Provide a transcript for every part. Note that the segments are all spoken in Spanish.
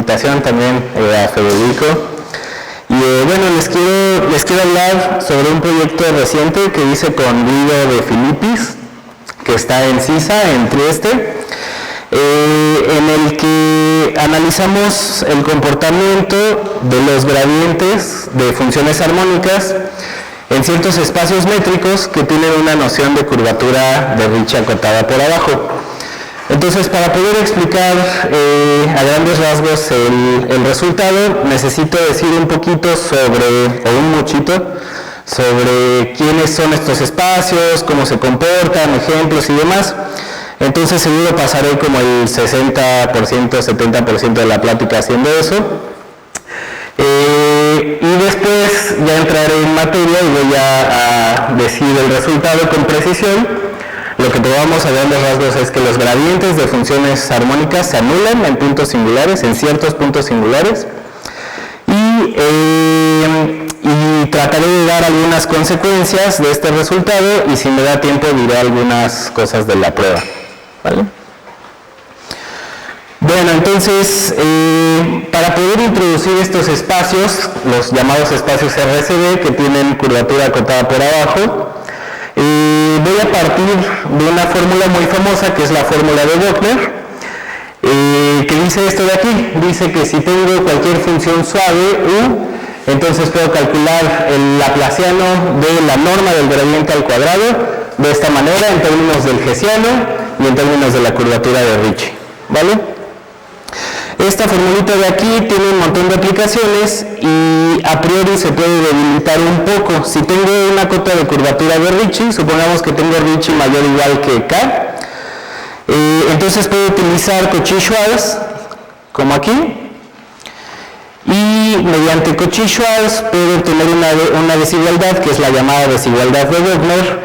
invitación también a Federico. Y bueno, les quiero hablar sobre un proyecto reciente que hice con Guido de Filippis, que está en CISA, en Trieste, en el que analizamos el comportamiento de los gradientes de funciones armónicas en ciertos espacios métricos que tienen una noción de curvatura de Ricci acotada por abajo. Entonces, para poder explicar a grandes rasgos el resultado, necesito decir un poquito o un muchito, sobre quiénes son estos espacios, cómo se comportan, ejemplos y demás. Entonces, seguro pasaré como el 60%, 70% de la plática haciendo eso. Y después ya entraré en materia y voy a decir el resultado con precisión. Lo que probamos a grandes rasgos es que los gradientes de funciones armónicas se anulan en puntos singulares, en ciertos puntos singulares, y trataré de dar algunas consecuencias de este resultado, y si me da tiempo diré algunas cosas de la prueba, ¿vale? Bueno, entonces, para poder introducir estos espacios, los llamados espacios RCD, que tienen curvatura acotada por abajo, voy a partir de una fórmula muy famosa, que es la fórmula de Wöchner, que dice esto de aquí. Dice que si tengo cualquier función suave, U, entonces puedo calcular el laplaciano de la norma del gradiente al cuadrado de esta manera, en términos del hessiano y en términos de la curvatura de Ricci, ¿vale? Esta formulita de aquí tiene un montón de aplicaciones y a priori se puede delimitar un poco. Si tengo una cota de curvatura de Ricci, supongamos que tengo Ricci mayor o igual que K, entonces puedo utilizar Cauchy-Schwarz, como aquí, y mediante Cauchy-Schwarz puedo obtener una desigualdad, que es la llamada desigualdad de Wöchner,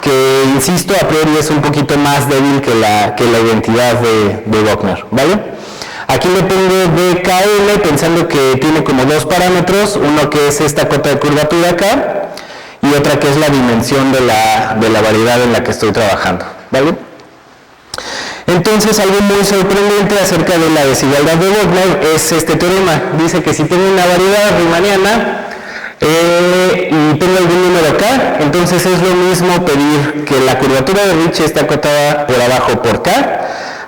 que, insisto, a priori es un poquito más débil que la identidad de Wöchner, ¿vale? Aquí le pongo DKL pensando que tiene como dos parámetros, uno que es esta cota de curvatura K y otra que es la dimensión de la variedad en la que estoy trabajando, ¿vale? Entonces, algo muy sorprendente acerca de la desigualdad de Wöchner es este teorema. Dice que si tengo una variedad riemanniana y tengo algún número K, entonces es lo mismo pedir que la curvatura de Ricci esté acotada por abajo por K,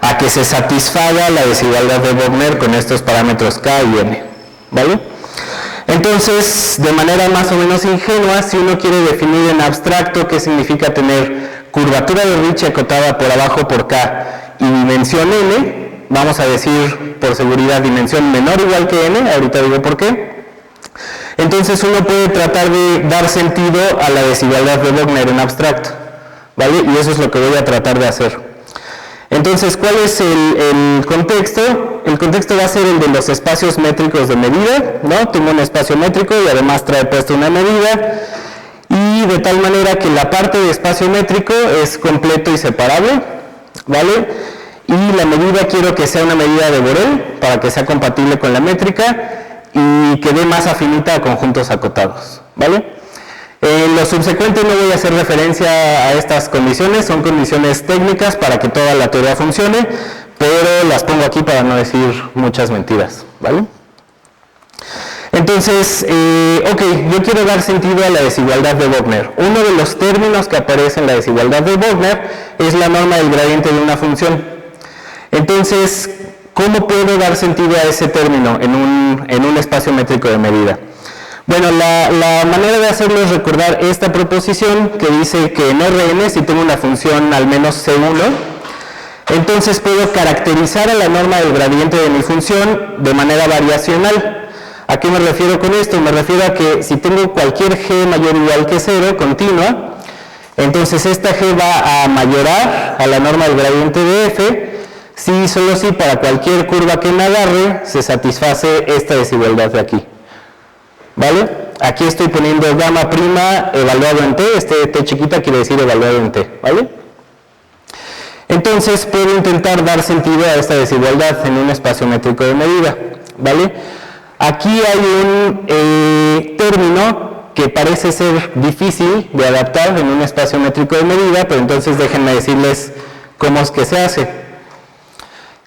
a que se satisfaga la desigualdad de Wöchner con estos parámetros K y N, ¿vale? Entonces, de manera más o menos ingenua, si uno quiere definir en abstracto qué significa tener curvatura de Ricci acotada por abajo por K y dimensión N, vamos a decir por seguridad dimensión menor o igual que N, ahorita digo por qué. Entonces uno puede tratar de dar sentido a la desigualdad de Wöchner en abstracto, ¿vale? Y eso es lo que voy a tratar de hacer. Entonces, ¿cuál es el contexto? El contexto va a ser el de los espacios métricos de medida, ¿no? Tengo un espacio métrico y además trae puesto una medida, y de tal manera que la parte de espacio métrico es completo y separable, ¿vale? Y la medida quiero que sea una medida de Borel para que sea compatible con la métrica y que dé más afinita a conjuntos acotados, ¿vale? En lo subsecuente no voy a hacer referencia a estas condiciones, son condiciones técnicas para que toda la teoría funcione, pero las pongo aquí para no decir muchas mentiras, ¿vale? Entonces, yo quiero dar sentido a la desigualdad de Wöchner. Uno de los términos que aparece en la desigualdad de Wöchner es la norma del gradiente de una función. Entonces, ¿cómo puedo dar sentido a ese término en un espacio métrico de medida? Bueno, la manera de hacerlo es recordar esta proposición que dice que en Rn, si tengo una función al menos C1, entonces puedo caracterizar a la norma del gradiente de mi función de manera variacional. ¿A qué me refiero con esto? Me refiero a que si tengo cualquier g mayor o igual que 0, continua, entonces esta g va a mayorar a la norma del gradiente de f, si solo si para cualquier curva que me agarre se satisface esta desigualdad de aquí. ¿Vale? Aquí estoy poniendo gamma prima evaluado en t, este t chiquita quiere decir evaluado en t, ¿vale? Entonces puedo intentar dar sentido a esta desigualdad en un espacio métrico de medida, ¿vale? Aquí hay un término que parece ser difícil de adaptar en un espacio métrico de medida, pero entonces déjenme decirles cómo es que se hace.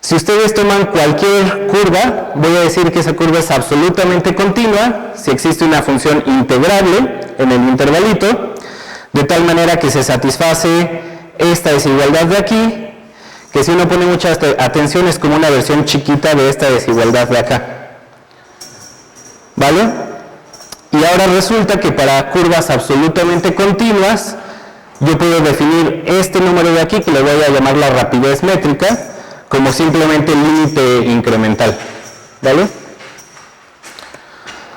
Si ustedes toman cualquier curva, voy a decir que esa curva es absolutamente continua, si existe una función integrable en el intervalito, de tal manera que se satisface esta desigualdad de aquí, que si uno pone mucha atención es como una versión chiquita de esta desigualdad de acá. ¿Vale? Y ahora resulta que para curvas absolutamente continuas, yo puedo definir este número de aquí, que le voy a llamar la rapidez métrica, como simplemente el límite incremental. ¿Vale?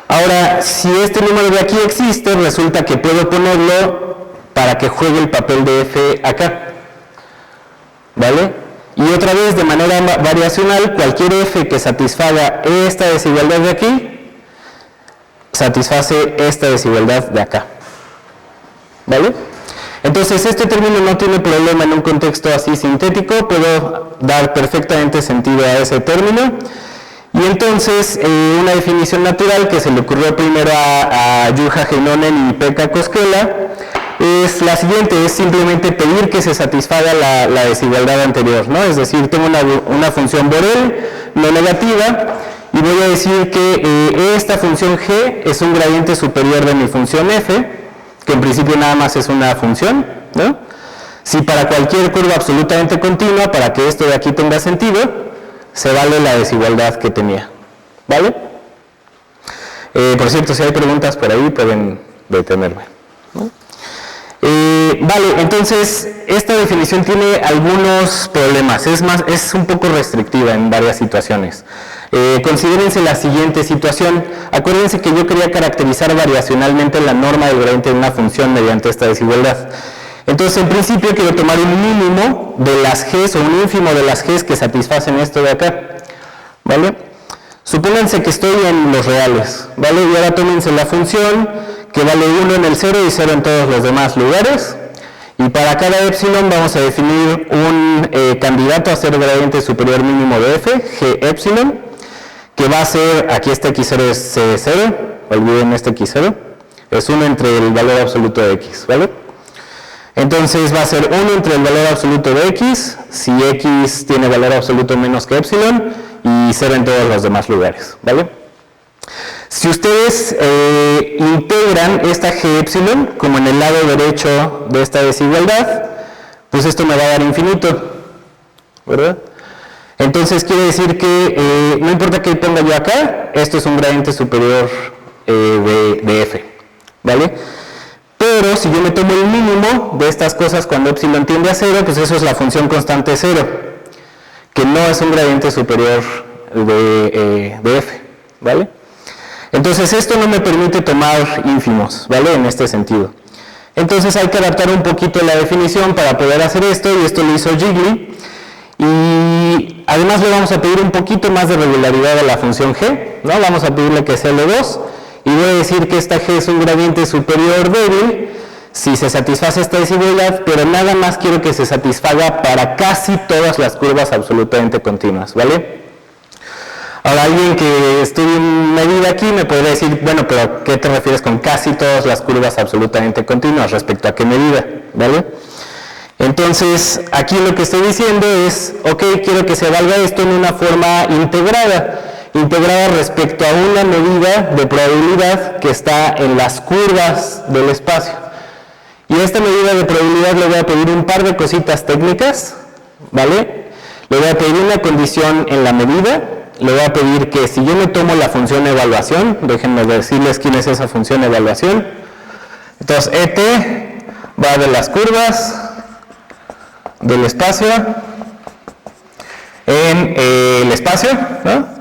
Ahora, si este número de aquí existe, resulta que puedo ponerlo para que juegue el papel de f acá. ¿Vale? Y otra vez, de manera variacional, cualquier f que satisfaga esta desigualdad de aquí, satisface esta desigualdad de acá. ¿Vale? Entonces, este término no tiene problema en un contexto así sintético, puedo dar perfectamente sentido a ese término. Y entonces, una definición natural que se le ocurrió primero a Juha Heinonen y Pekka Koskela es la siguiente, es simplemente pedir que se satisfaga la desigualdad anterior, ¿no? Es decir, tengo una función Borel no negativa y voy a decir que esta función g es un gradiente superior de mi función f, que en principio nada más es una función, ¿no? Si para cualquier curva absolutamente continua, para que esto de aquí tenga sentido, se vale la desigualdad que tenía. ¿Vale? Por cierto, si hay preguntas por ahí, pueden detenerme, ¿no? Vale, entonces, esta definición tiene algunos problemas, es un poco restrictiva en varias situaciones. Considérense la siguiente situación. Acuérdense que yo quería caracterizar variacionalmente la norma del gradiente de una función mediante esta desigualdad. Entonces, en principio, quiero tomar un mínimo de las g's o un ínfimo de las g's que satisfacen esto de acá. ¿Vale? Supónganse que estoy en los reales. ¿Vale? Y ahora tómense la función que vale 1 en el 0 y 0 en todos los demás lugares. Y para cada epsilon vamos a definir un candidato a ser gradiente superior mínimo de f, g epsilon, que va a ser, aquí este x0 es 0, olviden este x0, es 1 entre el valor absoluto de x, ¿vale? Entonces va a ser 1 entre el valor absoluto de x, si x tiene valor absoluto menos que epsilon, y 0 en todos los demás lugares, ¿vale? Si ustedes integran esta g epsilon, como en el lado derecho de esta desigualdad, pues esto me va a dar infinito, ¿verdad? Entonces quiere decir que no importa qué ponga yo acá, esto es un gradiente superior de f, ¿vale? Pero si yo me tomo el mínimo de estas cosas cuando epsilon tiende a 0, pues eso es la función constante 0, que no es un gradiente superior de f, ¿vale? Entonces esto no me permite tomar ínfimos, ¿vale? En este sentido. Entonces hay que adaptar un poquito la definición para poder hacer esto, y esto lo hizo Jiggly. Y además le vamos a pedir un poquito más de regularidad a la función g, ¿no? Vamos a pedirle que sea L2, y voy a decir que esta g es un gradiente superior débil si se satisface esta desigualdad, pero nada más quiero que se satisfaga para casi todas las curvas absolutamente continuas, ¿vale? Ahora, alguien que estudie medida aquí me podría decir, bueno, pero ¿qué te refieres con casi todas las curvas absolutamente continuas? ¿Respecto a qué medida? ¿Vale? Entonces, aquí lo que estoy diciendo es, ok, quiero que se valga esto en una forma integrada respecto a una medida de probabilidad que está en las curvas del espacio. Y a esta medida de probabilidad le voy a pedir un par de cositas técnicas, ¿vale? Le voy a pedir una condición en la medida. Le voy a pedir que si yo me tomo la función evaluación, déjenme decirles quién es esa función evaluación. Entonces, ET va de las curvas del espacio en el espacio, ¿no?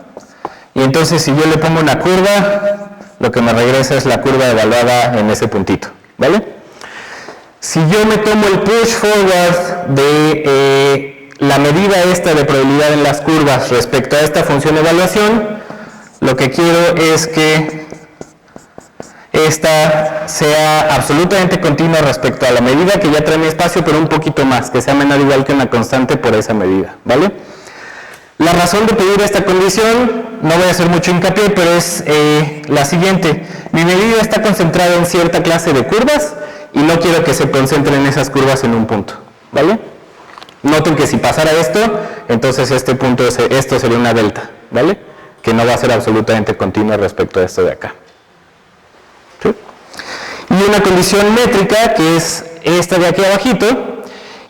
Y entonces si yo le pongo una curva, lo que me regresa es la curva evaluada en ese puntito, ¿vale? Si yo me tomo el push forward de la medida esta de probabilidad en las curvas respecto a esta función evaluación, lo que quiero es que esta sea absolutamente continua respecto a la medida que ya trae mi espacio, pero un poquito más, que sea menor o igual que una constante por esa medida, ¿vale? La razón de pedir esta condición, no voy a hacer mucho hincapié, pero es la siguiente. Mi medida está concentrada en cierta clase de curvas y no quiero que se concentren esas curvas en un punto, ¿vale? Noten que si pasara esto, entonces esto sería una delta, ¿vale? Que no va a ser absolutamente continua respecto a esto de acá. ¿Sí? Y una condición métrica, que es esta de aquí abajito,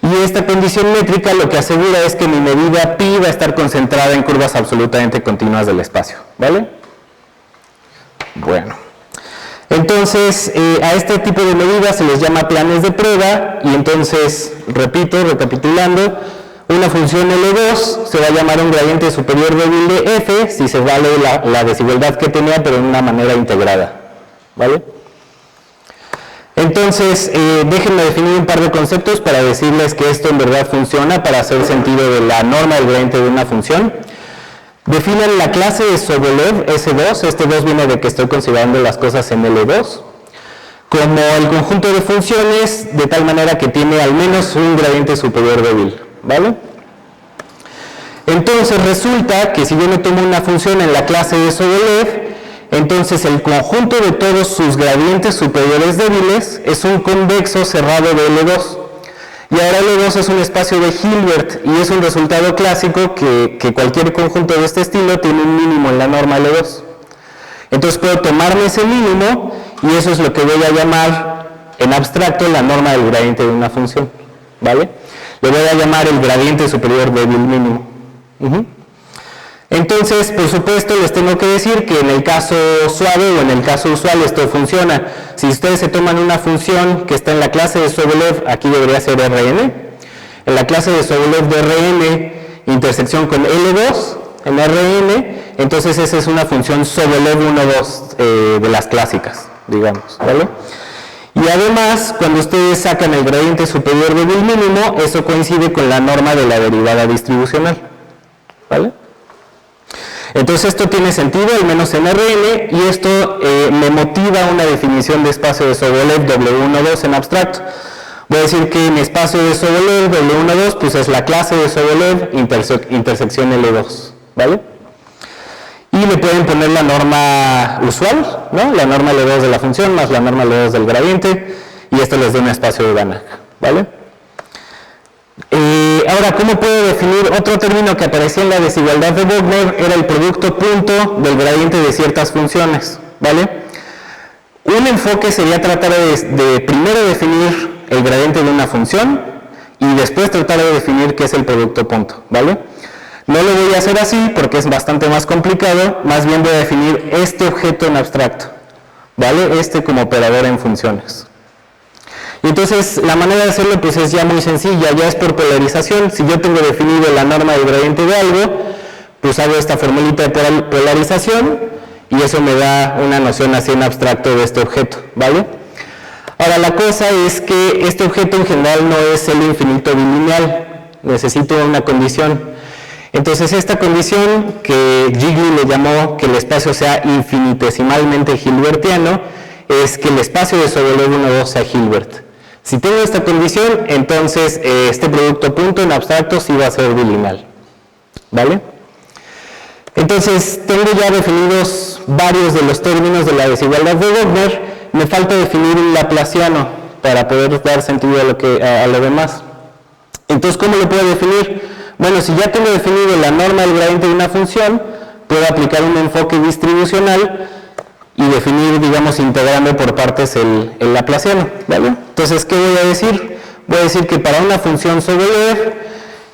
y esta condición métrica lo que asegura es que mi medida pi va a estar concentrada en curvas absolutamente continuas del espacio, ¿vale? Bueno, entonces a este tipo de medidas se les llama planes de prueba, y entonces, repito, recapitulando, una función L2 se va a llamar un gradiente superior débil de f si se vale la desigualdad que tenía, pero en una manera integrada, ¿vale? Entonces, déjenme definir un par de conceptos para decirles que esto en verdad funciona para hacer sentido de la norma del gradiente de una función. Definen la clase de Sobolev S2, este 2 viene de que estoy considerando las cosas en L2, como el conjunto de funciones de tal manera que tiene al menos un gradiente superior débil, ¿vale? Entonces resulta que si yo me tomo una función en la clase de Sobolev, entonces el conjunto de todos sus gradientes superiores débiles es un convexo cerrado de L2. Y ahora L2 es un espacio de Hilbert y es un resultado clásico que cualquier conjunto de este estilo tiene un mínimo en la norma L2. Entonces puedo tomarme ese mínimo y eso es lo que voy a llamar en abstracto la norma del gradiente de una función, ¿vale? Le voy a llamar el gradiente superior débil mínimo. Entonces, por supuesto, les tengo que decir que en el caso suave o en el caso usual esto funciona. Si ustedes se toman una función que está en la clase de Sobolev, aquí debería ser Rn. En la clase de Sobolev de Rn, intersección con L2 en Rn, entonces esa es una función Sobolev 1,2 de las clásicas, digamos, ¿vale? Y además, cuando ustedes sacan el gradiente superior débil mínimo, eso coincide con la norma de la derivada distribucional, ¿vale? Entonces esto tiene sentido, al menos en Rn, y esto me motiva a una definición de espacio de Sobolev W12 en abstracto. Voy a decir que mi espacio de Sobolev W12 pues es la clase de Sobolev intersección L2, ¿vale? Y le pueden poner la norma usual, ¿no? La norma L2 de la función más la norma L2 del gradiente, y esto les da un espacio de Banach, ¿vale? Ahora, ¿cómo puedo definir otro término que aparecía en la desigualdad de Wagner? Era el producto punto del gradiente de ciertas funciones, ¿vale? Un enfoque sería tratar de primero definir el gradiente de una función y después tratar de definir qué es el producto punto, ¿vale? No lo voy a hacer así porque es bastante más complicado, más bien voy a definir este objeto en abstracto, ¿vale? Este como operador en funciones. Y entonces la manera de hacerlo pues es ya muy sencilla, ya es por polarización. Si yo tengo definido la norma del gradiente de algo, pues hago esta formulita de polarización y eso me da una noción así en abstracto de este objeto, ¿vale? Ahora la cosa es que este objeto en general no es el infinito bilineal, necesito una condición. Entonces esta condición que Gigli le llamó que el espacio sea infinitesimalmente hilbertiano es que el espacio de Sobolev 1,2 sea Hilbert. Si tengo esta condición, entonces este producto punto en abstracto sí va a ser bilineal, ¿vale? Entonces tengo ya definidos varios de los términos de la desigualdad de Wagner, me falta definir un laplaciano para poder dar sentido a lo demás. Entonces, ¿cómo lo puedo definir? Bueno, si ya tengo definido la norma del gradiente de una función, puedo aplicar un enfoque distribucional y definir, digamos, integrando por partes el laplaciano, ¿vale? Entonces, ¿qué voy a decir? Voy a decir que para una función Sobolev,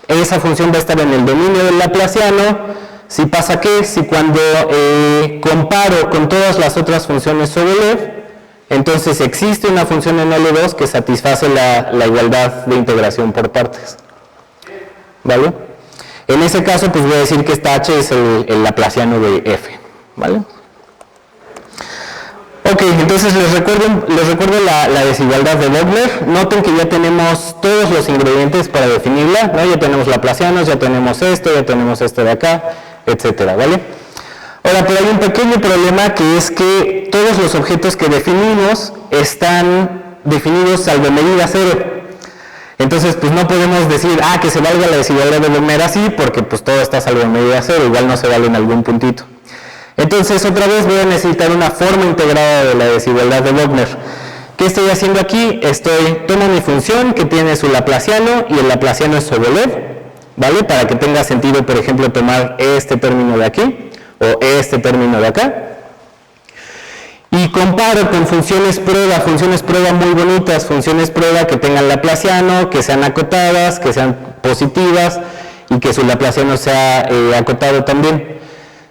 esa función va a estar en el dominio del laplaciano. Si pasa que, si cuando comparo con todas las otras funciones Sobolev, entonces existe una función en L2 que satisface la igualdad de integración por partes, ¿vale? En ese caso, pues voy a decir que esta H es el laplaciano de F, ¿vale? Ok, entonces les recuerdo la desigualdad de Wagner. Noten que ya tenemos todos los ingredientes para definirla, ¿no? Ya tenemos laplacianos, ya tenemos esto de acá, etcétera, ¿vale? Ahora, pero hay un pequeño problema que es que todos los objetos que definimos están definidos salvo medida cero. Entonces, pues no podemos decir, que se valga la desigualdad de Wagner así, porque pues todo está salvo medida cero, igual no se vale en algún puntito. Entonces, otra vez voy a necesitar una forma integrada de la desigualdad de Wagner. ¿Qué estoy haciendo aquí? Tomo mi función que tiene su laplaciano y el laplaciano es Sobolev. ¿vale? Para que tenga sentido, por ejemplo, tomar este término de aquí o este término de acá. Y comparo con funciones prueba muy bonitas, funciones prueba que tengan laplaciano, que sean acotadas, que sean positivas y que su laplaciano sea acotado también.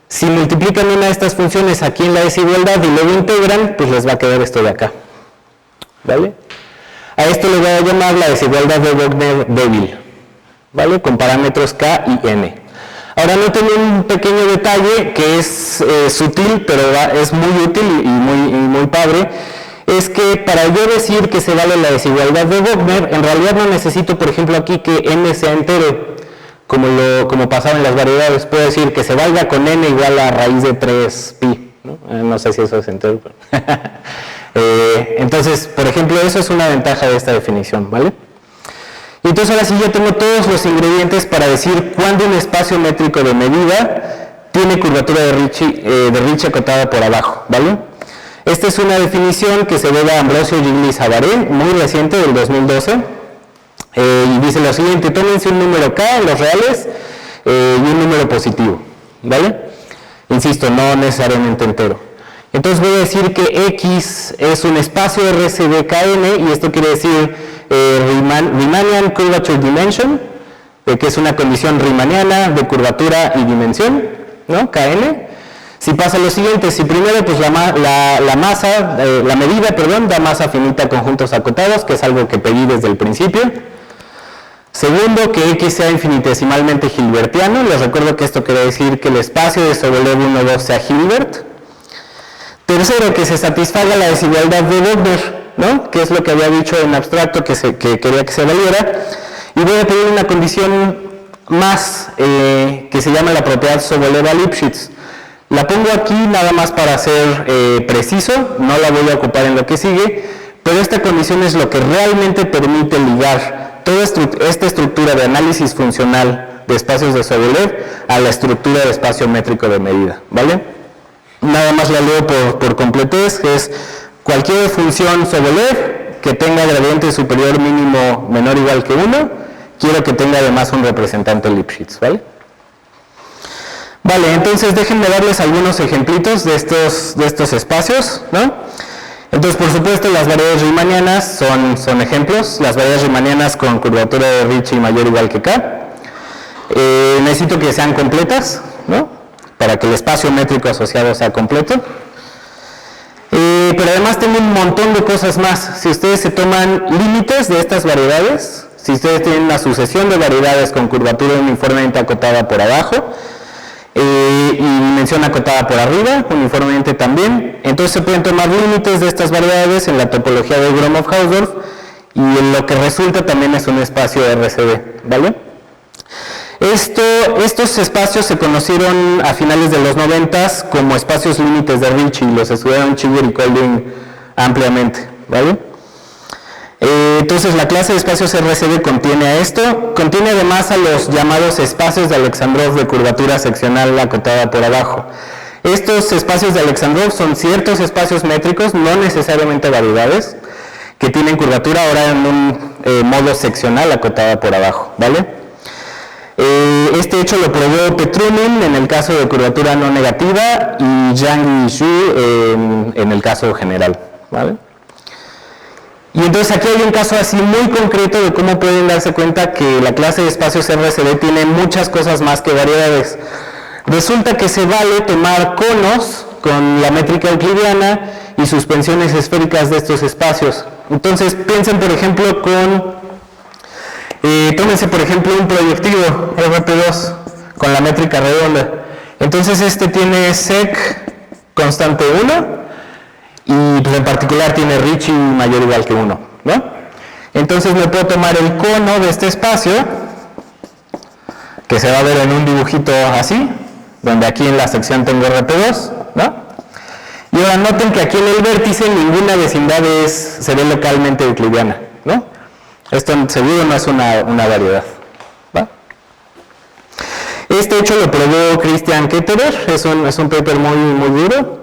Si multiplican una de estas funciones aquí en la desigualdad y luego integran, pues les va a quedar esto de acá, ¿vale? A esto le voy a llamar la desigualdad de Wagner débil, ¿vale? Con parámetros K y N. Ahora noten un pequeño detalle que es sutil, pero es muy útil y muy padre, es que para yo decir que se vale la desigualdad de Wagner, en realidad no necesito, por ejemplo, aquí que n sea entero, como pasaba en las variedades. Puedo decir que se valga con n igual a raíz de 3pi, ¿no? No sé si eso es entero, pero entonces, por ejemplo, eso es una ventaja de esta definición, ¿vale? Y entonces ahora sí ya tengo todos los ingredientes para decir cuándo un espacio métrico de medida tiene curvatura de Ricci acotada por abajo, ¿vale? Esta es una definición que se debe a Ambrosio Gigli y Savary, muy reciente, del 2012, y dice lo siguiente: tómense un número K en los reales y un número positivo, ¿vale? Insisto, no necesariamente entero. Entonces voy a decir que X es un espacio RCD KN, y esto quiere decir Riemannian Curvature Dimension, que es una condición riemanniana de curvatura y dimensión, ¿no? KN. Si pasa lo siguiente, si primero pues la medida da masa finita a conjuntos acotados, que es algo que pedí desde el principio. Segundo, que X sea infinitesimalmente hilbertiano. Les recuerdo que esto quiere decir que el espacio de Sobolev 1, 2 sea Hilbert. Tercero, que se satisfaga la desigualdad de Wagner, ¿no? Que es lo que había dicho en abstracto que quería que se valiera. Y voy a pedir una condición más que se llama la propiedad Sobolev-Lipschitz. La pongo aquí nada más para ser preciso, no la voy a ocupar en lo que sigue, pero esta condición es lo que realmente permite ligar toda esta estructura de análisis funcional de espacios de Sobolev a la estructura de espacio métrico de medida, ¿vale? Nada más la leo por completez, que es cualquier función Sobolev que tenga gradiente superior mínimo menor o igual que 1, quiero que tenga además un representante Lipschitz, ¿vale? Vale, entonces déjenme darles algunos ejemplitos de estos espacios, ¿no? Entonces, por supuesto, las variedades riemannianas son ejemplos, las variedades riemannianas con curvatura de Ricci mayor o igual que K. Necesito que sean completas, ¿no? Para que el espacio métrico asociado sea completo. Pero además tengo un montón de cosas más. Si ustedes se toman límites de estas variedades, si ustedes tienen una sucesión de variedades con curvatura uniformemente acotada por abajo, y dimensión acotada por arriba, uniformemente también, entonces se pueden tomar límites de estas variedades en la topología de Gromov-Hausdorff, y en lo que resulta también es un espacio RCD, ¿vale? Estos espacios se conocieron a finales de los 90 como espacios límites de Ricci, y los estudiaron Chigurh y Kolding ampliamente, ¿vale? Entonces la clase de espacios RCD contiene a esto, contiene además a los llamados espacios de Alexandrov de curvatura seccional acotada por abajo. Estos espacios de Alexandrov son ciertos espacios métricos, no necesariamente variedades, que tienen curvatura ahora en un modo seccional acotada por abajo, ¿vale? Este hecho lo probó Petrunin en el caso de curvatura no negativa y Zhang y Xu en el caso general, ¿vale? Y entonces aquí hay un caso así muy concreto de cómo pueden darse cuenta que la clase de espacios RCD tiene muchas cosas más que variedades. Resulta que se vale tomar conos con la métrica euclidiana y suspensiones esféricas de estos espacios. Entonces piensen por ejemplo tómense por ejemplo un proyectivo RP2 con la métrica redonda. Entonces este tiene sec constante 1 y pues, en particular tiene Ricci mayor o igual que 1, ¿no? Entonces me puedo tomar el cono de este espacio, que se va a ver en un dibujito así, donde aquí en la sección tengo RP2, ¿no? Y ahora noten que aquí en el vértice ninguna vecindad se ve localmente euclidiana, ¿no? Esto seguro no es una variedad, ¿va? Este hecho lo probó Christian Ketterer, es un paper muy duro.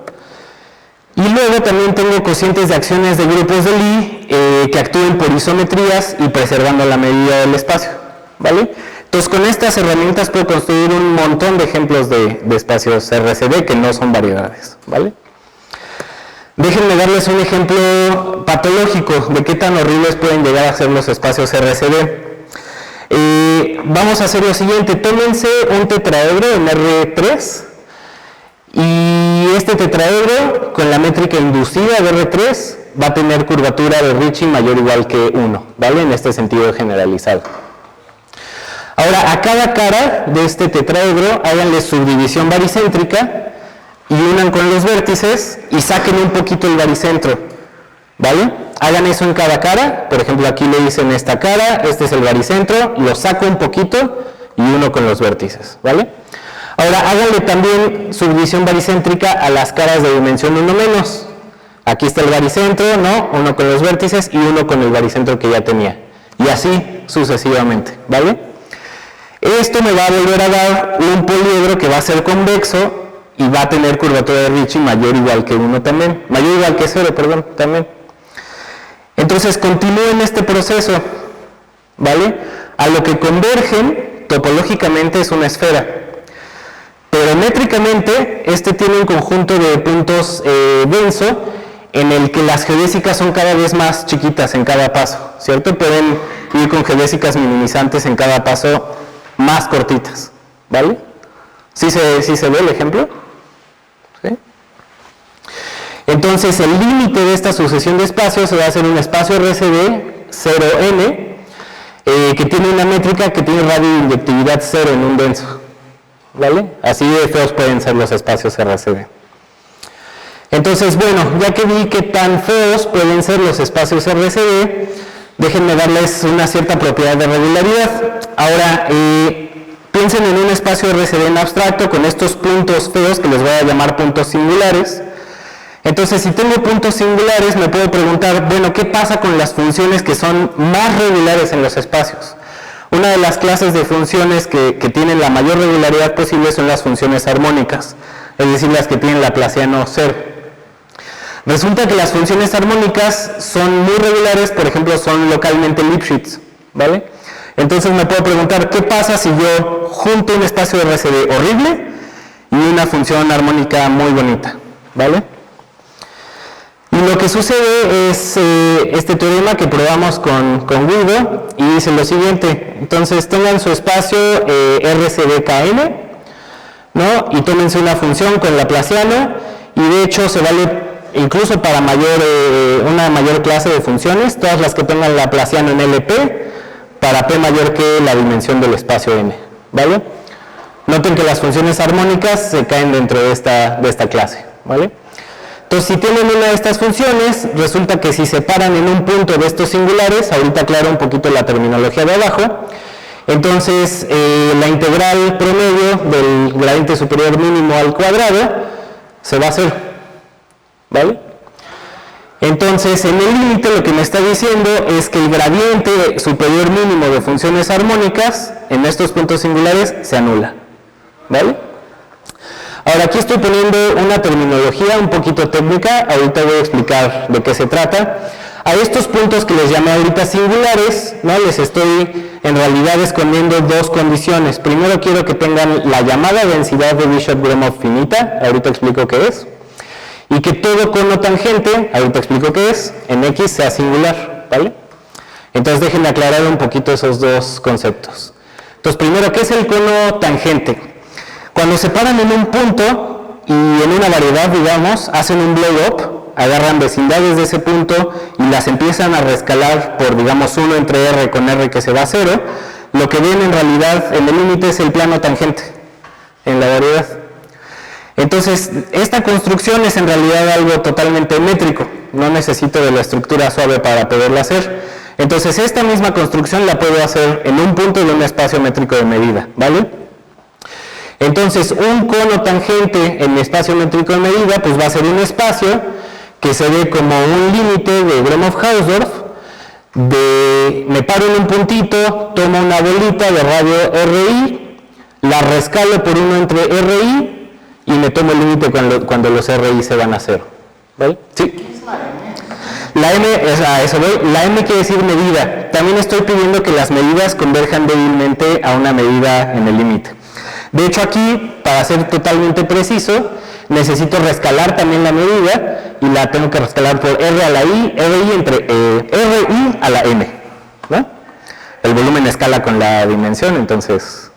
Y luego también tengo cocientes de acciones de grupos de Lie que actúen por isometrías y preservando la medida del espacio, ¿vale? Entonces, con estas herramientas puedo construir un montón de ejemplos de espacios RCD que no son variedades, ¿vale? Déjenme darles un ejemplo patológico de qué tan horribles pueden llegar a ser los espacios RCD. Vamos a hacer lo siguiente, tómense un tetraedro en R3 y este tetraedro con la métrica inducida de R3 va a tener curvatura de Ricci mayor o igual que 1, ¿vale? En este sentido generalizado. Ahora, a cada cara de este tetraedro háganle subdivisión baricéntrica y unan con los vértices y saquen un poquito el baricentro, ¿vale? Hagan eso en cada cara, por ejemplo aquí le hice en esta cara, este es el baricentro, lo saco un poquito y uno con los vértices, ¿vale? Ahora háganle también subdivisión baricéntrica a las caras de dimensión 1 menos. Aquí está el baricentro, ¿no? Uno con los vértices y uno con el baricentro que ya tenía. Y así sucesivamente, ¿vale? Esto me va a volver a dar un poliedro que va a ser convexo y va a tener curvatura de Ricci mayor o igual que 1 también, mayor o igual que 0, perdón, también. Entonces continúen este proceso, ¿vale? A lo que convergen, topológicamente es una esfera, pero métricamente este tiene un conjunto de puntos denso en el que las geodésicas son cada vez más chiquitas en cada paso, ¿cierto? Pueden ir con geodésicas minimizantes en cada paso más cortitas, ¿vale? ¿Sí se ve el ejemplo? ¿Sí? Entonces el límite de esta sucesión de espacios se va a hacer un espacio RCD 0n que tiene una métrica que tiene radio de inyectividad 0 en un denso, ¿vale? Así de feos pueden ser los espacios RCD. Entonces, bueno, ya que vi qué tan feos pueden ser los espacios RCD, déjenme darles una cierta propiedad de regularidad. Ahora, piensen en un espacio RCD en abstracto con estos puntos feos que les voy a llamar puntos singulares. Entonces, si tengo puntos singulares, me puedo preguntar, bueno, ¿qué pasa con las funciones que son más regulares en los espacios? Una de las clases de funciones que tienen la mayor regularidad posible son las funciones armónicas, es decir, las que tienen laplaciano 0. Resulta que las funciones armónicas son muy regulares, por ejemplo, son localmente Lipschitz, ¿vale? Entonces me puedo preguntar, ¿qué pasa si yo junto un espacio RCD horrible y una función armónica muy bonita, ¿vale? Y lo que sucede es este teorema que probamos con Guido y dice lo siguiente. Entonces tengan su espacio RCD-KN, ¿no? Y tómense una función con laplaciano y de hecho se vale incluso para una mayor clase de funciones, todas las que tengan laplaciano en LP para P mayor que la dimensión del espacio M, ¿vale? Noten que las funciones armónicas se caen dentro de esta clase, ¿vale? Entonces, si tienen una de estas funciones, resulta que si se paran en un punto de estos singulares, ahorita aclaro un poquito la terminología de abajo, entonces la integral promedio del gradiente superior mínimo al cuadrado se va a hacer, ¿vale? Entonces, en el límite lo que me está diciendo es que el gradiente superior mínimo de funciones armónicas en estos puntos singulares se anula, ¿vale? Ahora aquí estoy poniendo una terminología un poquito técnica, ahorita voy a explicar de qué se trata. A estos puntos que les llamé ahorita singulares, ¿no? Les estoy en realidad escondiendo dos condiciones. Primero quiero que tengan la llamada densidad de Bishop-Gromov finita, ahorita explico qué es, y que todo cono tangente, ahorita explico qué es, en X sea singular, ¿vale? Entonces déjenme aclarar un poquito esos dos conceptos. Entonces primero, ¿qué es el cono tangente? Cuando se paran en un punto y en una variedad, digamos, hacen un blow-up, agarran vecindades de ese punto y las empiezan a rescalar por, digamos, 1 entre R con R que se va a 0, lo que ven en realidad en el límite es el plano tangente en la variedad. Entonces, esta construcción es en realidad algo totalmente métrico, no necesito de la estructura suave para poderla hacer. Entonces, esta misma construcción la puedo hacer en un punto de un espacio métrico de medida, ¿vale? Entonces, un cono tangente en mi espacio métrico de medida, pues va a ser un espacio que se ve como un límite de Gromov-Hausdorff, me paro en un puntito, tomo una bolita de radio RI, la rescalo por 1 entre RI y me tomo el límite cuando los RI se van a 0. ¿Vale? Sí. La M, a eso voy, la M quiere decir medida. También estoy pidiendo que las medidas converjan débilmente a una medida en el límite. De hecho aquí, para ser totalmente preciso, necesito rescalar también la medida y la tengo que rescalar por R a la I, RI entre RI a la M, ¿no? El volumen escala con la dimensión, entonces...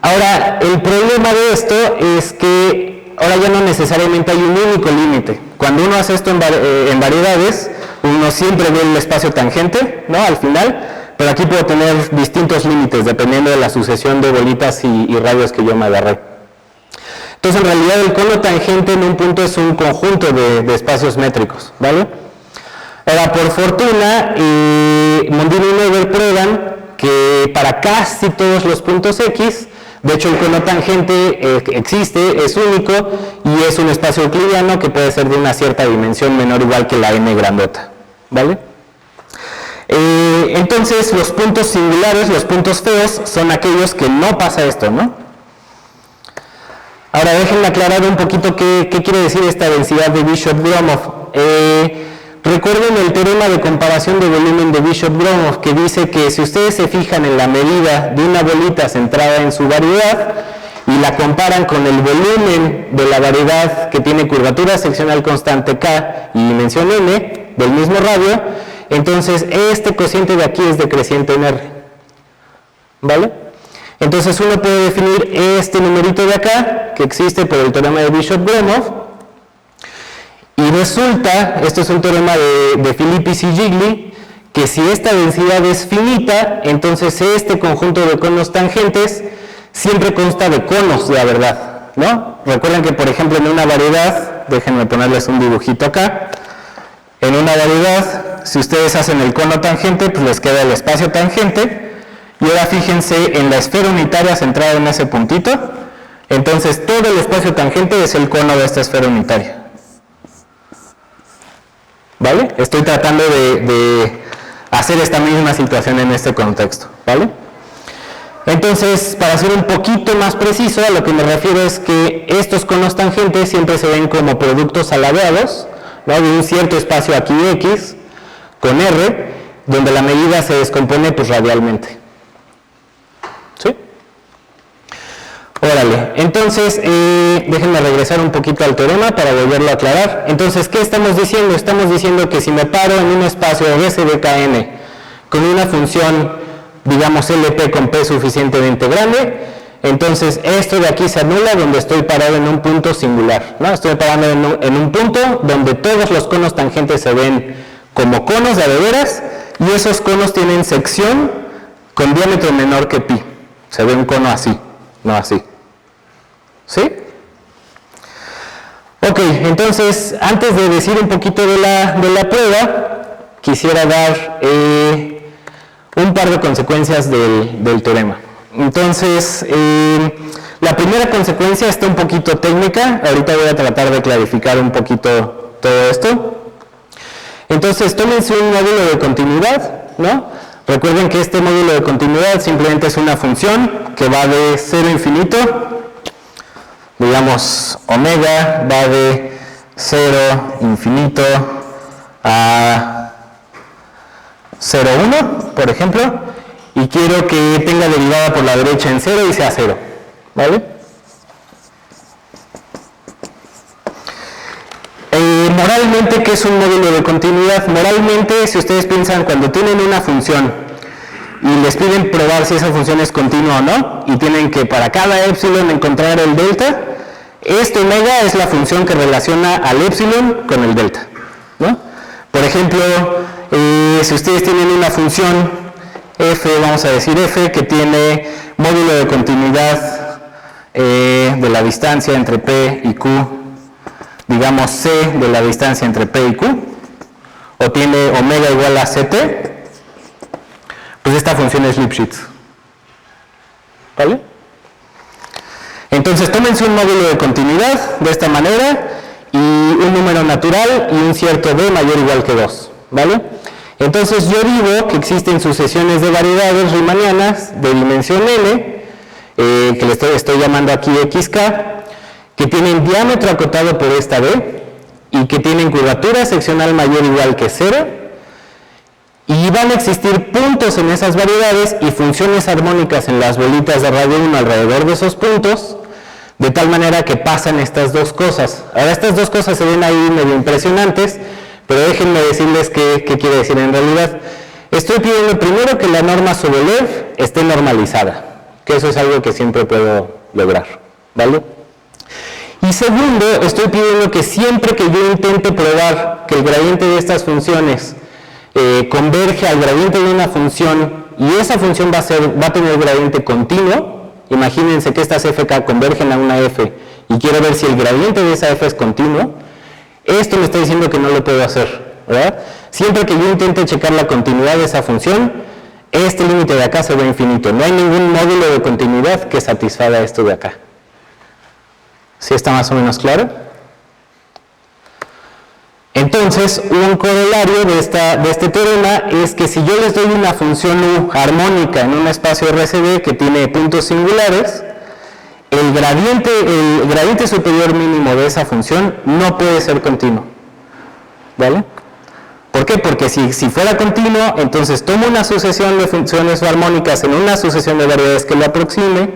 Ahora, el problema de esto es que ahora ya no necesariamente hay un único límite. Cuando uno hace esto en variedades, uno siempre ve el espacio tangente, ¿no? Al final, pero aquí puedo tener distintos límites dependiendo de la sucesión de bolitas y radios que yo me agarré. Entonces, en realidad, el cono tangente en un punto es un conjunto de espacios métricos, ¿vale? Ahora, por fortuna, Mondino y Never prueban que para casi todos los puntos X, de hecho, el cono tangente existe, es único y es un espacio euclidiano que puede ser de una cierta dimensión menor o igual que la n grandota, ¿vale? Entonces, los puntos singulares, los puntos feos, son aquellos que no pasa esto, ¿no? Ahora, déjenme aclarar un poquito qué quiere decir esta densidad de Bishop-Gromov. Recuerden el teorema de comparación de volumen de Bishop-Gromov, que dice que si ustedes se fijan en la medida de una bolita centrada en su variedad y la comparan con el volumen de la variedad que tiene curvatura seccional constante K y dimensión n del mismo radio, entonces este cociente de aquí es decreciente en R, ¿vale? Entonces uno puede definir este numerito de acá, que existe por el teorema de Bishop-Gromov, y resulta, esto es un teorema de Philippis y Gigli, que si esta densidad es finita, entonces este conjunto de conos tangentes siempre consta de conos de la verdad, ¿no? Recuerden que, por ejemplo, en una variedad, déjenme ponerles un dibujito acá, en una variedad, si ustedes hacen el cono tangente, pues les queda el espacio tangente, y ahora fíjense en la esfera unitaria centrada en ese puntito, entonces todo el espacio tangente es el cono de esta esfera unitaria. ¿Vale? Estoy tratando de hacer esta misma situación en este contexto, ¿vale? Entonces, para ser un poquito más preciso, a lo que me refiero es que estos conos tangentes siempre se ven como productos alabeados, ¿no? De un cierto espacio aquí X con R, donde la medida se descompone pues radialmente. ¿Sí? Órale, entonces déjenme regresar un poquito al teorema para volverlo a aclarar. Entonces, ¿qué estamos diciendo? Estamos diciendo que si me paro en un espacio RCDKN con una función, digamos LP con P suficientemente grande, entonces esto de aquí se anula donde estoy parado en un punto singular, ¿no? Estoy parado en un punto donde todos los conos tangentes se ven como conos de a de veras y esos conos tienen sección con diámetro menor que pi. Se ve un cono así, no así. ¿Sí? Ok, entonces, antes de decir un poquito de la prueba, quisiera dar un par de consecuencias del teorema. Entonces, la primera consecuencia está un poquito técnica, ahorita voy a tratar de clarificar un poquito todo esto. Entonces, tómense un módulo de continuidad, ¿no? Recuerden que este módulo de continuidad simplemente es una función que va de 0 a infinito, digamos, omega va de 0 infinito a 0,1, por ejemplo, y quiero que tenga derivada por la derecha en 0 y sea 0, ¿vale? Moralmente, ¿qué es un módulo de continuidad? Moralmente, si ustedes piensan, cuando tienen una función y les piden probar si esa función es continua o no, y tienen que para cada épsilon encontrar el delta, este omega es la función que relaciona al épsilon con el delta, ¿no? Por ejemplo, si ustedes tienen una función f, vamos a decir f, que tiene módulo de continuidad de la distancia entre p y q, digamos c de la distancia entre p y q, o tiene omega igual a ct, pues esta función es Lipschitz, ¿vale? Entonces tómense un módulo de continuidad de esta manera y un número natural y un cierto d mayor o igual que 2, ¿vale? Entonces yo digo que existen sucesiones de variedades riemannianas de dimensión n, que le estoy llamando aquí xk, que tienen diámetro acotado por esta d, y que tienen curvatura seccional mayor o igual que 0, y van a existir puntos en esas variedades y funciones armónicas en las bolitas de radio 1 alrededor de esos puntos, de tal manera que pasan estas dos cosas. Ahora, estas dos cosas se ven ahí medio impresionantes, pero déjenme decirles qué quiere decir en realidad. Estoy pidiendo primero que la norma Sobolev esté normalizada, que eso es algo que siempre puedo lograr, ¿vale? Y segundo, estoy pidiendo que siempre que yo intente probar que el gradiente de estas funciones converge al gradiente de una función y esa función va a tener gradiente continuo, imagínense que estas fk convergen a una f y quiero ver si el gradiente de esa f es continuo, esto me está diciendo que no lo puedo hacer, ¿verdad? Siempre que yo intente checar la continuidad de esa función, este límite de acá se va a infinito, no hay ningún módulo de continuidad que satisfaga esto de acá. ¿Sí está más o menos claro? Entonces, un corolario de este teorema es que si yo les doy una función u armónica en un espacio RCD que tiene puntos singulares, el gradiente superior mínimo de esa función no puede ser continuo, ¿vale? ¿Por qué? Porque si fuera continuo, entonces tomo una sucesión de funciones armónicas en una sucesión de variedades que lo aproxime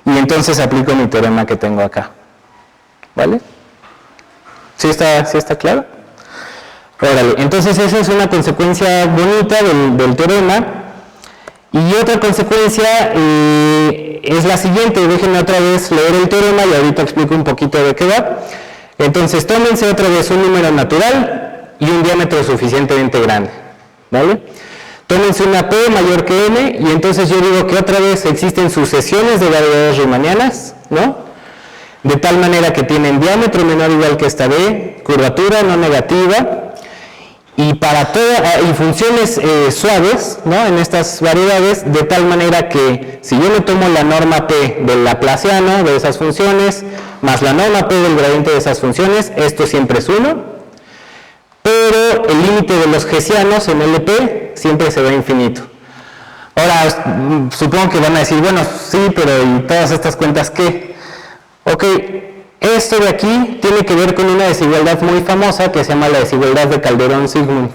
y entonces aplico mi teorema que tengo acá, ¿vale? ¿Sí está claro? Órale, entonces esa es una consecuencia bonita del teorema. Y otra consecuencia es la siguiente, déjenme otra vez leer el teorema y ahorita explico un poquito de qué va. Entonces tómense otra vez un número natural y un diámetro suficientemente grande, ¿vale? Tómense una P mayor que N y entonces yo digo que otra vez existen sucesiones de variedades riemannianas, ¿no? De tal manera que tienen diámetro menor o igual que esta B, curvatura no negativa, y funciones suaves, ¿no? En estas variedades, de tal manera que si yo le tomo la norma P del laplaciano de esas funciones, más la norma P del gradiente de esas funciones, esto siempre es 1, pero el límite de los hessianos en LP siempre se va a infinito. Ahora, supongo que van a decir, bueno, sí, pero ¿y todas estas cuentas qué? Ok, esto de aquí tiene que ver con una desigualdad muy famosa que se llama la desigualdad de Calderón-Zygmunt.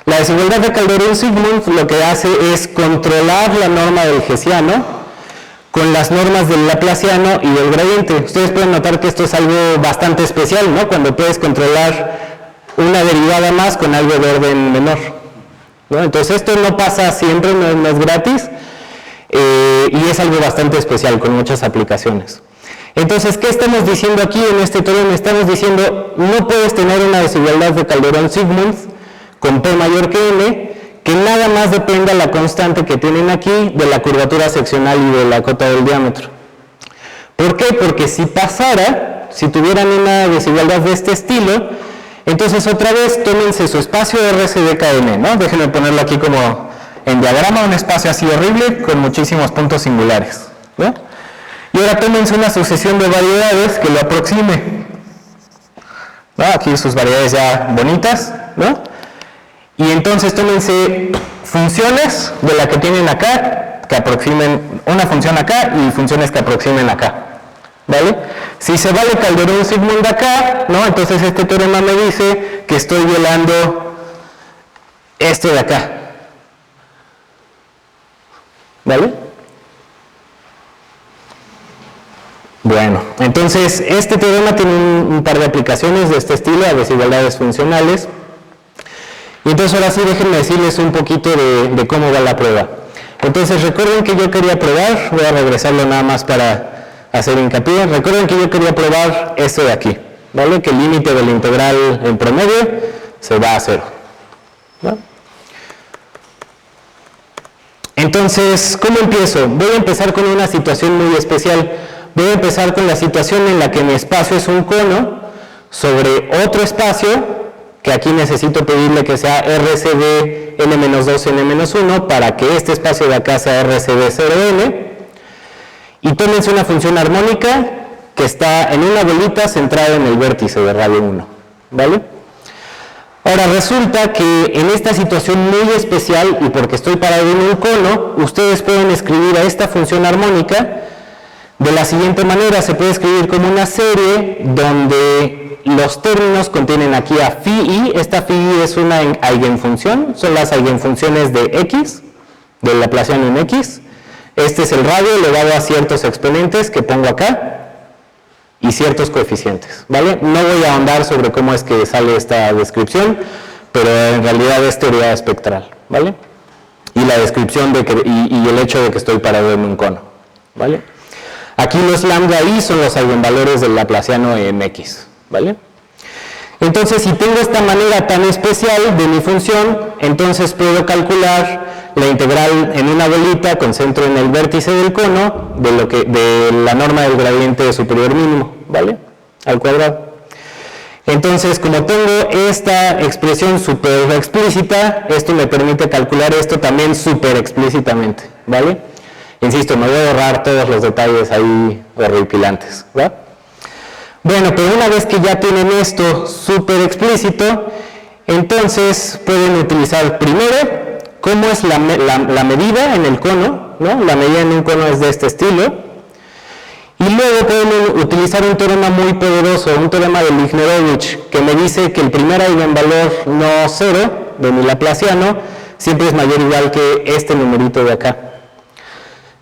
La desigualdad de Calderón-Zygmunt lo que hace es controlar la norma del hessiano con las normas del laplaciano y del gradiente. Ustedes pueden notar que esto es algo bastante especial, ¿no? Cuando puedes controlar una derivada más con algo de orden menor, ¿no? Entonces esto no pasa siempre, no es gratis, y es algo bastante especial con muchas aplicaciones. Entonces, ¿qué estamos diciendo aquí en este teorema? Estamos diciendo, no puedes tener una desigualdad de Calderón-Zygmunt con P mayor que N, que nada más dependa la constante que tienen aquí de la curvatura seccional y de la cota del diámetro. ¿Por qué? Porque si pasara, si tuvieran una desigualdad de este estilo, entonces otra vez tómense su espacio RCD-KN, ¿no? Déjenme ponerlo aquí como en diagrama, un espacio así horrible con muchísimos puntos singulares, ¿no? Y ahora tómense una sucesión de variedades que lo aproxime, ¿no? Aquí sus variedades ya bonitas, ¿no? Y entonces tómense funciones de la que tienen acá, que aproximen una función acá y funciones que aproximen acá, ¿vale? Si se vale Calderón-Zygmunt acá, ¿no? Entonces este teorema me dice que estoy violando esto de acá, ¿vale? Bueno, entonces este teorema tiene un par de aplicaciones de este estilo, a desigualdades funcionales. Y entonces ahora sí déjenme decirles un poquito de cómo va la prueba. Entonces recuerden que yo quería probar, voy a regresarlo nada más para hacer hincapié, recuerden que yo quería probar esto de aquí, ¿vale? Que el límite de la integral en promedio se va a 0, ¿no? Entonces, ¿cómo empiezo? Voy a empezar con una situación muy especial. Voy a empezar con la situación en la que mi espacio es un cono sobre otro espacio, que aquí necesito pedirle que sea RCD n-2 n-1 para que este espacio de acá sea RCD 0n, y tómense una función armónica que está en una bolita centrada en el vértice de radio 1, ¿vale? Ahora resulta que en esta situación muy especial, y porque estoy parado en un cono, ustedes pueden escribir a esta función armónica De la siguiente manera, se puede escribir como una serie donde los términos contienen aquí a phi i. Esta phi i es una eigenfunción, son las eigenfunciones de x, del laplaciano en x. Este es el radio elevado a ciertos exponentes que pongo acá y ciertos coeficientes, ¿vale? No voy a ahondar sobre cómo es que sale esta descripción, pero en realidad es teoría espectral, ¿vale? Y la descripción de que, y el hecho de que estoy parado en un cono, ¿vale? Aquí los lambda i son los eigenvalores del laplaciano en x, ¿vale? Entonces, si tengo esta manera tan especial de mi función, entonces puedo calcular la integral en una bolita con centro en el vértice del cono de la norma del gradiente superior mínimo, ¿vale? Al cuadrado. Entonces, como tengo esta expresión súper explícita, esto me permite calcular esto también súper explícitamente, ¿vale? Insisto, me voy a ahorrar todos los detalles ahí horripilantes, ¿verdad? Bueno, pero una vez que ya tienen esto súper explícito, entonces pueden utilizar primero cómo es la medida en el cono, ¿no? La medida en un cono es de este estilo, y luego pueden utilizar un teorema muy poderoso, un teorema de Lichnerovich, que me dice que el primer eigenvalor no cero de mi laplaciano siempre es mayor o igual que este numerito de acá.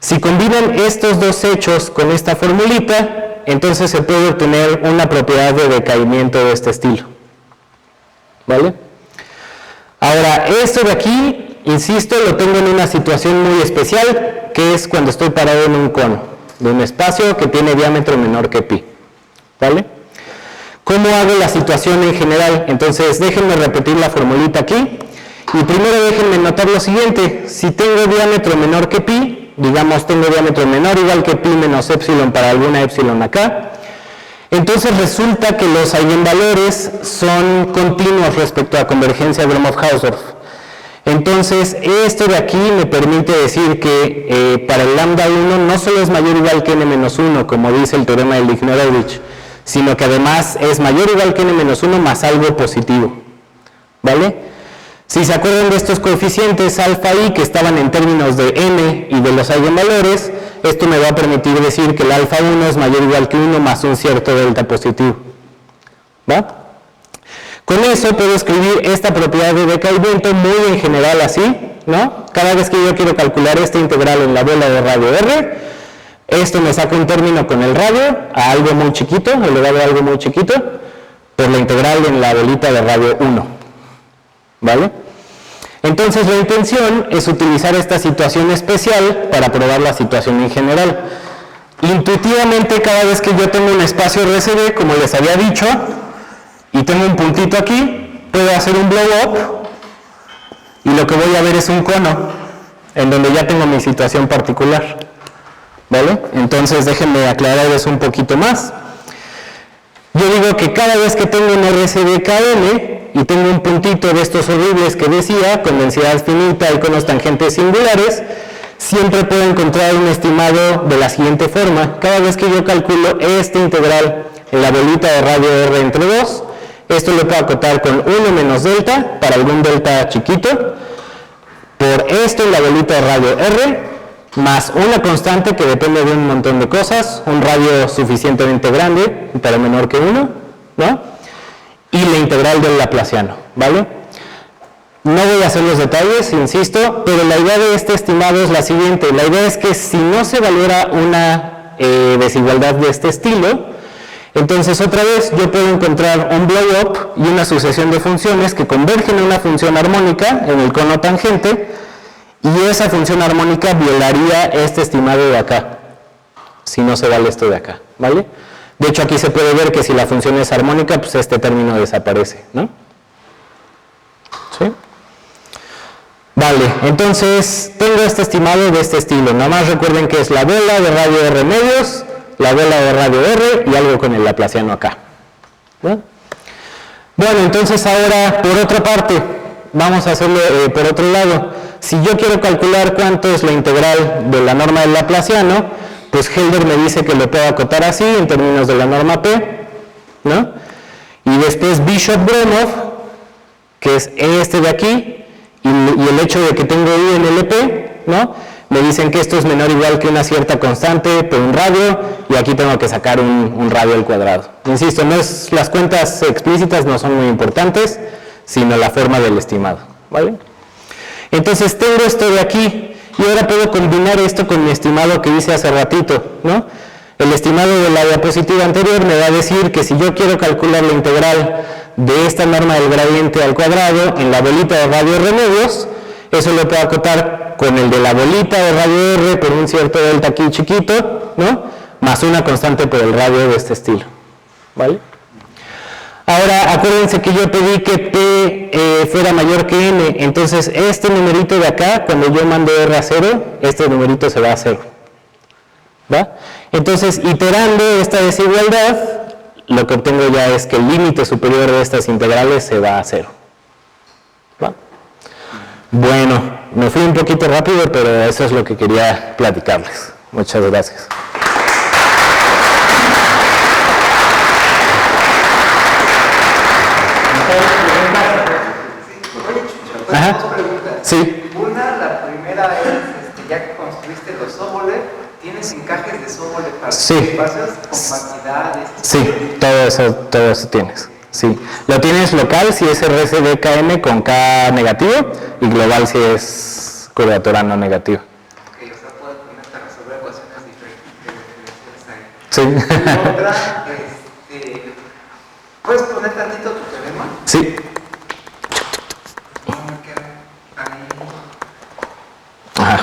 Si combinan estos dos hechos con esta formulita, entonces se puede obtener una propiedad de decaimiento de este estilo, ¿vale? Ahora, esto de aquí, insisto, lo tengo en una situación muy especial, que es cuando estoy parado en un cono, de un espacio que tiene diámetro menor que pi, ¿vale? ¿Cómo hago la situación en general? Entonces, déjenme repetir la formulita aquí, y primero déjenme notar lo siguiente: si tengo diámetro menor que pi, digamos tengo diámetro menor o igual que pi menos epsilon para alguna epsilon acá, entonces resulta que los eigenvalores son continuos respecto a convergencia Gromov-Hausdorff. Entonces esto de aquí me permite decir que para el lambda 1 no solo es mayor o igual que n-1, como dice el teorema de Lichnerovich, sino que además es mayor o igual que n-1 más algo positivo, ¿vale? Si se acuerdan de estos coeficientes alfa i que estaban en términos de n y de los eigenvalores, esto me va a permitir decir que el alfa 1 es mayor o igual que 1 más un cierto delta positivo, ¿va? Con eso puedo escribir esta propiedad de decaimiento muy en general así, ¿no? Cada vez que yo quiero calcular esta integral en la bola de radio R, esto me saca un término con el radio a algo muy chiquito, elevado a algo muy chiquito, por la integral en la bolita de radio 1. ¿Vale? Entonces la intención es utilizar esta situación especial para probar la situación en general. Intuitivamente, cada vez que yo tengo un espacio RCD, como les había dicho, y tengo un puntito aquí, puedo hacer un blow up y lo que voy a ver es un cono en donde ya tengo mi situación particular, ¿vale? Entonces déjenme aclarar eso un poquito más. Yo digo que cada vez que tengo un RCD KN y tengo un puntito de estos horribles que decía, con densidad finita y conos tangentes singulares, siempre puedo encontrar un estimado de la siguiente forma. Cada vez que yo calculo esta integral en la bolita de radio R entre 2, esto lo puedo acotar con 1 menos delta, para algún delta chiquito, por esto en la bolita de radio R, más una constante que depende de un montón de cosas, un radio suficientemente grande, pero menor que 1, ¿no? Y la integral del laplaciano, ¿vale? No voy a hacer los detalles, insisto, pero la idea de este estimado es la siguiente. La idea es que si no se valora una desigualdad de este estilo, entonces otra vez yo puedo encontrar un blow up y una sucesión de funciones que convergen en una función armónica en el cono tangente, y esa función armónica violaría este estimado de acá, si no se vale esto de acá, ¿vale? De hecho, aquí se puede ver que si la función es armónica, pues este término desaparece, ¿no? ¿Sí? Vale, entonces tengo este estimado de este estilo. Nada más recuerden que es la bola de radio R medios, la bola de radio R y algo con el laplaciano acá, ¿no? Bueno, entonces ahora, por otra parte, vamos a hacerlo por otro lado. Si yo quiero calcular cuánto es la integral de la norma del laplaciano, pues Helder me dice que lo puedo acotar así en términos de la norma P, ¿no? Y después Bishop-Gromov, que es este de aquí, y el hecho de que tengo I en LP, ¿no? me dicen que esto es menor o igual que una cierta constante por un radio, y aquí tengo que sacar un radio al cuadrado. Insisto, las cuentas explícitas no son muy importantes, sino la forma del estimado, ¿vale? Entonces tengo esto de aquí, y ahora puedo combinar esto con mi estimado que hice hace ratito, ¿no? El estimado de la diapositiva anterior me va a decir que si yo quiero calcular la integral de esta norma del gradiente al cuadrado en la bolita de radio R medios, eso lo puedo acotar con el de la bolita de radio R por un cierto delta aquí chiquito, ¿no? Más una constante por el radio de este estilo, ¿vale? Ahora, acuérdense que yo pedí que P fuera mayor que N, entonces este numerito de acá, cuando yo mando R a 0, este numerito se va a 0, ¿va? Entonces, iterando esta desigualdad, lo que obtengo ya es que el límite superior de estas integrales se va a 0, ¿va? Bueno, me fui un poquito rápido, pero eso es lo que quería platicarles. Muchas gracias. Ajá. Dos preguntas. Sí. Una, la primera es, ya que construiste los Sobole, ¿tienes encajes de Sobole para Sí. espacios con cantidades? Sí, todo eso tienes. Sí. Lo tienes local si es RCD KM con K negativo, y global si es curvatura no negativa. Ok, o sea, puedes ponerte a resolver ecuaciones diferenciales ahí. Sí. Y otra, ¿puedes poner tantito tu teorema? Sí. Ajá.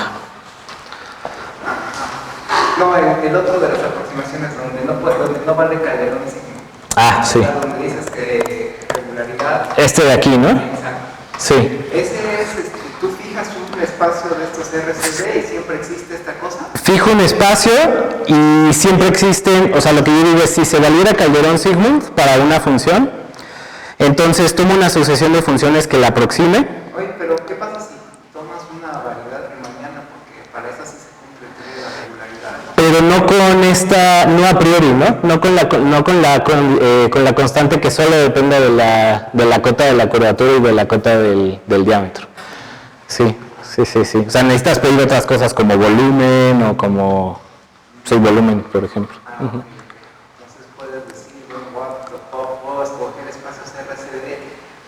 No, el otro de las aproximaciones donde no vale Calderón y signo. Ah, sí. Donde dices que regularidad. Este de aquí, ¿no? Exacto. Sí. Ese es, tú fijas un espacio de estos RCD y siempre existe esta cosa. Fijo un espacio y siempre existen, o sea, lo que yo digo es, si se valiera Calderón-Sigmund para una función, entonces tomo una sucesión de funciones que la aproxime. Oye, pero ¿qué pasa si tomas una variedad riemanniana? Porque para esa sí se cumple la regularidad, ¿no? Pero no con esta, no a priori, ¿no? No con la constante que solo depende de la cota de la curvatura y de la cota del diámetro. Sí. O sea, necesitas pedir otras cosas como volumen o como subvolumen, por ejemplo. Entonces puedes decir, bueno, puedo escoger espacios RCD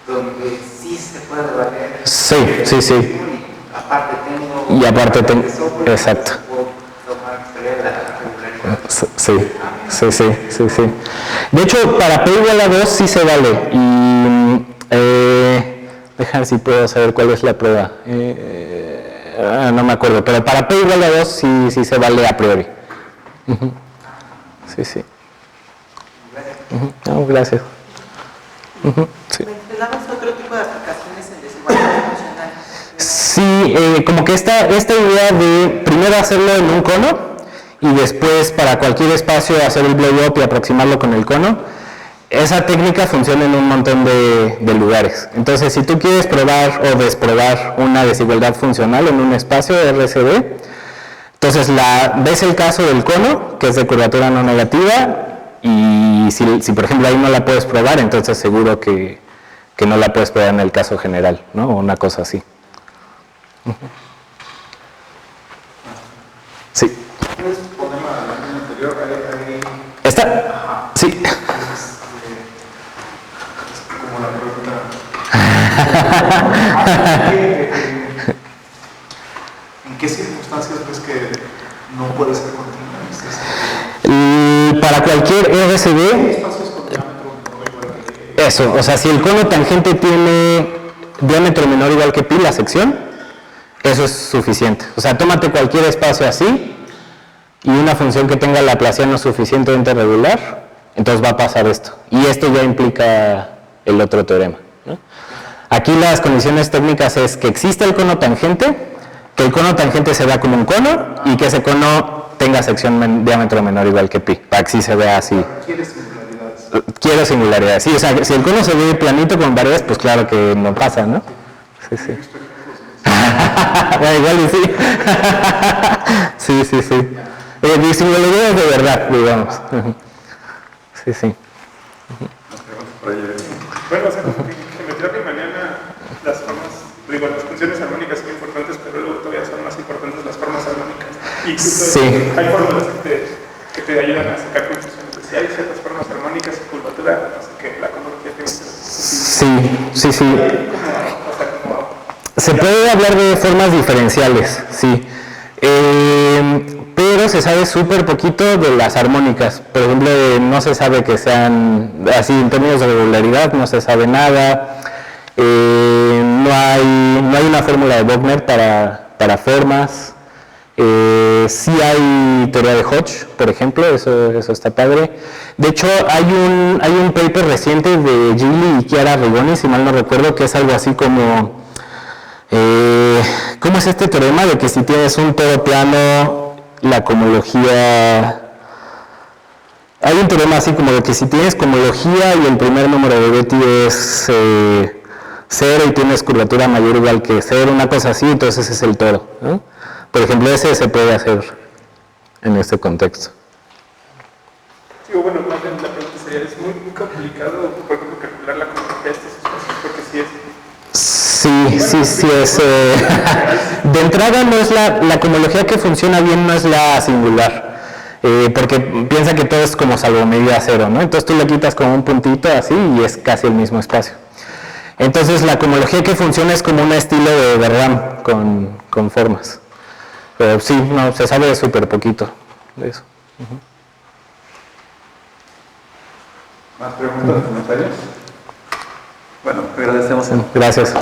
donde sí se puede valer. Sí. Y aparte tengo. Y aparte tengo. Exacto. Puedo tomar la regularidad. Sí. De hecho, para P igual a 2 sí se vale. Y dejar si puedo saber cuál es la prueba. No me acuerdo, pero para P igual a 2 sí se vale a priori. Sí. No, gracias. Sí. ¿Mencionabas otro tipo de aplicaciones en desigualdad funcional? Sí, como que esta idea de primero hacerlo en un cono y después para cualquier espacio hacer el blow up y aproximarlo con el cono, esa técnica funciona en un montón de lugares. Entonces, si tú quieres probar o desprobar una desigualdad funcional en un espacio de RCD, entonces ves el caso del cono, que es de curvatura no negativa, y si por ejemplo ahí no la puedes probar, entonces seguro que no la puedes probar en el caso general, ¿no? O una cosa así. Sí. ¿Puedes poner la línea anterior? Ahí. ¿Esta? Sí. Como la pregunta. ¿En qué circunstancias ves que no puede ser continua? Para cualquier RCD, Espacios con diámetro menor o igual que. eso, o sea, si el cono tangente tiene diámetro menor o igual que pi, la sección, eso es suficiente. O sea, tómate cualquier espacio así y una función que tenga laplaciano suficientemente regular, entonces va a pasar esto. Y esto ya implica el otro teorema, ¿no? Aquí las condiciones técnicas es que existe el cono tangente, que el cono tangente se vea como un cono y que ese cono tenga sección diámetro menor o igual que pi, para que sí se vea así. ¿Quieres singularidades? Quiero singularidad, sí, o sea, si el cono se ve planito con variedades, pues claro que no pasa, ¿no? Sí. Bueno, igual y sí. Sí. Singularidades de verdad, digamos. Sí. Bueno, o sea, en geometría riemanniana las funciones armónicas son importantes, pero luego todavía son más importantes las formas armónicas. incluso Sí. hay fórmulas que te ayudan a sacar conclusiones de si hay ciertas formas armónicas y curvatura, no sé qué, la cosmología tiene que ser. Sí. Se puede hablar de formas diferenciales, sí. Pero se sabe súper poquito de las armónicas. Por ejemplo, no se sabe que sean, así en términos de regularidad, no se sabe nada. No hay una fórmula de Wagner para formas. Sí hay teoría de Hodge, por ejemplo, eso está padre. De hecho, hay un paper reciente de Gili y Chiara Rigoni, si mal no recuerdo, que es algo así como... ¿cómo es este teorema de que si tienes un todo plano, la cohomología... Hay un teorema así como de que si tienes cohomología y el primer número de Betti es 0 y tienes curvatura mayor o igual que 0, una cosa así, entonces es el toro, ¿no? Por ejemplo, ese se puede hacer en este contexto. Sí, bueno, más bien la pregunta sería, es muy complicado, por ejemplo, calcular la complejidad de estos espacios, porque sí es... De entrada no es la cohomología que funciona bien, no es la singular, porque piensa que todo es como salvo medida cero, ¿no? Entonces tú le quitas como un puntito así y es casi el mismo espacio. Entonces la cohomología que funciona es como un estilo de Verram con formas. Pero sí, no, se sabe súper poquito de eso. ¿Más preguntas, comentarios? Bueno, agradecemos. Gracias.